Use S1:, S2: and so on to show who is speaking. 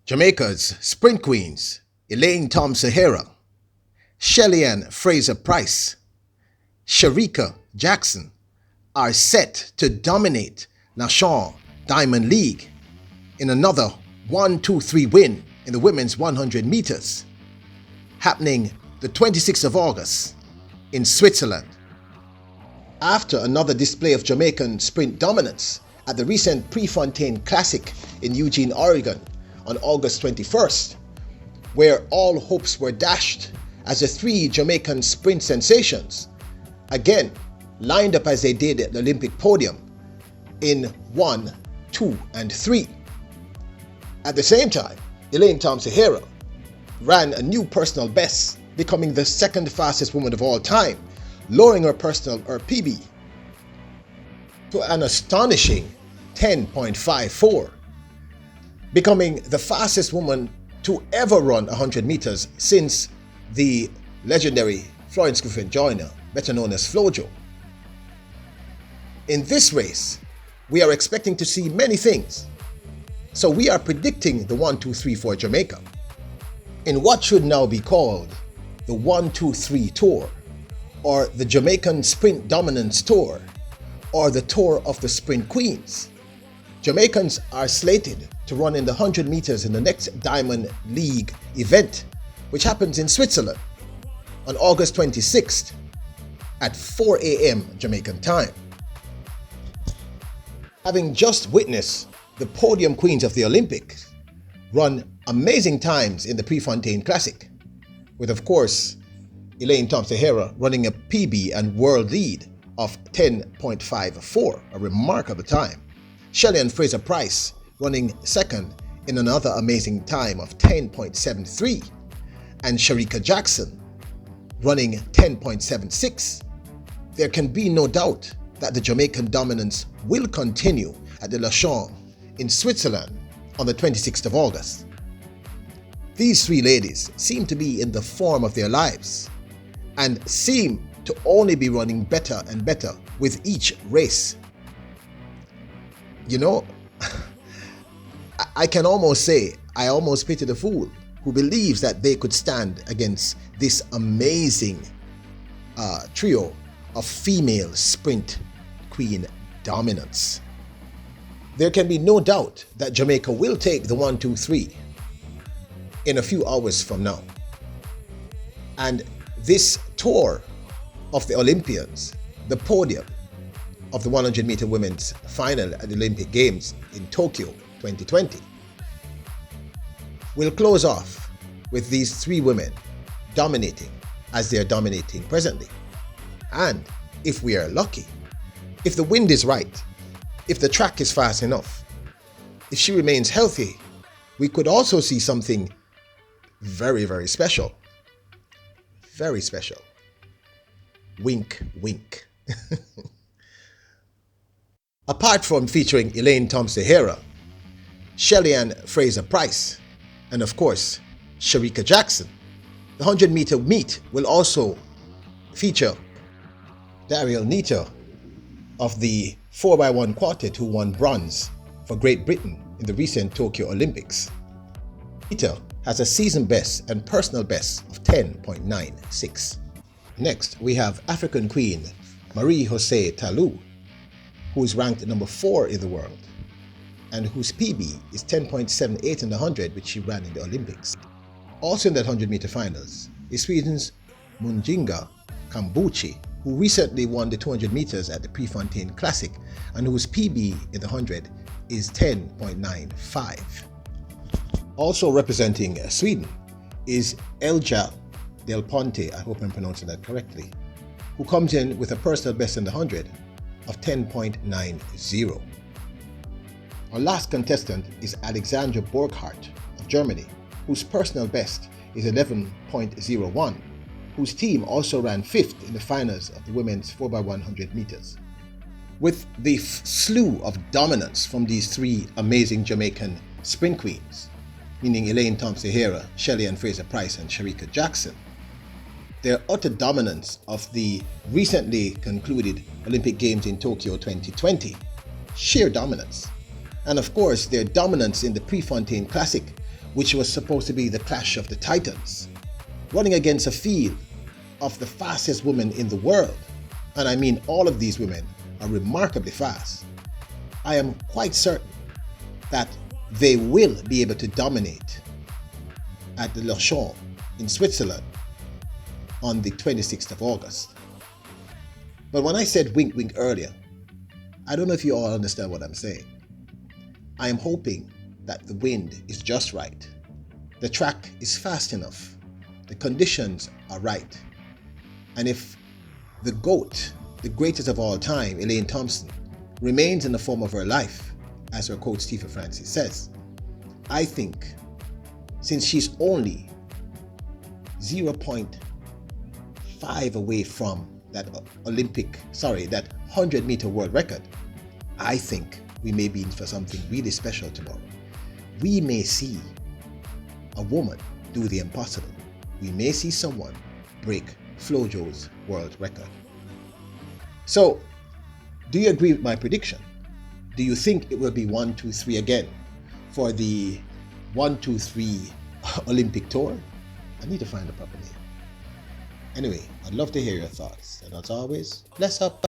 S1: Jamaica's sprint queens, Elaine Thompson, Fraser Pryce, Shericka Jakson are set to dominate Lausanne Diamond League in another 1-2-3 win in the women's 100 meters, happening the 26th of August in Switzerland. After another display of Jamaican sprint dominance at the recent Prefontaine Classic in Eugene, Oregon on August 21st, where all hopes were dashed as the three Jamaican sprint sensations again lined up as they did at the Olympic podium in 1, 2, and 3. At the same time, Elaine Thompson ran a new personal best, becoming the second fastest woman of all time, lowering her PB to an astonishing 10.54, becoming the fastest woman to ever run 100 meters since the legendary Florence Griffin Joyner, better known as Flojo. In this race, we are expecting to see many things, so we are predicting the 1-2-3 for Jamaica in what should now be called the 1-2-3 Tour, or the Jamaican Sprint Dominance Tour, or the Tour of the Sprint Queens. Jamaicans are slated to run in the 100 meters in the next Diamond League event, which happens in Switzerland on August 26th at 4 a.m. Jamaican time. Having just witnessed the podium queens of the Olympics run amazing times in the Prefontaine Classic, with of course Elaine Thompson running a PB and world lead of 10.54, a remarkable time. Fraser Pryce running second in another amazing time of 10.73, and Shericka Jakson running 10.76. There can be no doubt that the Jamaican dominance will continue at the Lausanne in Switzerland on the 26th of August. These three ladies seem to be in the form of their lives and seem to only be running better and better with each race. You know, I can almost say I almost pity the fool who believes that they could stand against this amazing trio of female sprint queen dominance. There can be no doubt that Jamaica will take the 1-2-3 in a few hours from now. And this tour of the Olympians, the podium of the 100-meter women's final at the Olympic Games in Tokyo 2020, will close off with these three women dominating as they are dominating presently. And if we are lucky, if the wind is right, if the track is fast enough, if she remains healthy, we could also see something very, very special. Very special. Wink, wink. Apart from featuring Elaine Thompson, Fraser Pryce, and of course, Shericka Jakson, the 100-meter meet will also feature Daryl Neater of the 4x1 quartet, who won bronze for Great Britain in the recent Tokyo Olympics. Neater has a season best and personal best of 10.96. Next, we have African Queen Marie-José Talou, who is ranked number 4 in the world, and whose PB is 10.78 in the 100, which she ran in the Olympics. Also in that 100-meter finals is Sweden's Munjinga Kambuchi, who recently won the 200 meters at the Prefontaine Classic, and whose PB in the 100 is 10.95. Also representing Sweden is Elja Del Ponte, I hope I'm pronouncing that correctly, who comes in with a personal best in the 100 of 10.90. Our last contestant is Alexandra Burkhardt of Germany, whose personal best is 11.01, whose team also ran 5th in the finals of the women's 4x100 meters. With the slew of dominance from these three amazing Jamaican sprint queens, meaning Elaine Thompson, Fraser Pryce, and Shericka Jakson, their utter dominance of the recently concluded Olympic Games in Tokyo 2020, sheer dominance, and of course their dominance in the Prefontaine Classic, which was supposed to be the clash of the titans, running against a field of the fastest women in the world. And I mean, all of these women are remarkably fast. I am quite certain that they will be able to dominate at the Lausanne in Switzerland on the 26th of August. But when I said wink wink earlier, I don't know if you all understand what I'm saying. I am hoping that the wind is just right. The track is fast enough. The conditions are right. And if the GOAT, the greatest of all time, Elaine Thompson, remains in the form of her life, as her coach Stephen Francis says, I think since she's only 0.5 away from that 100-meter world record, I think we may be in for something really special tomorrow. We may see a woman do the impossible. We may see someone break Flojo's world record. So, do you agree with my prediction? Do you think it will be 1, 2, 3 again for the 1, 2, 3 Olympic tour? I need to find a proper name. Anyway, I'd love to hear your thoughts. And as always, bless up.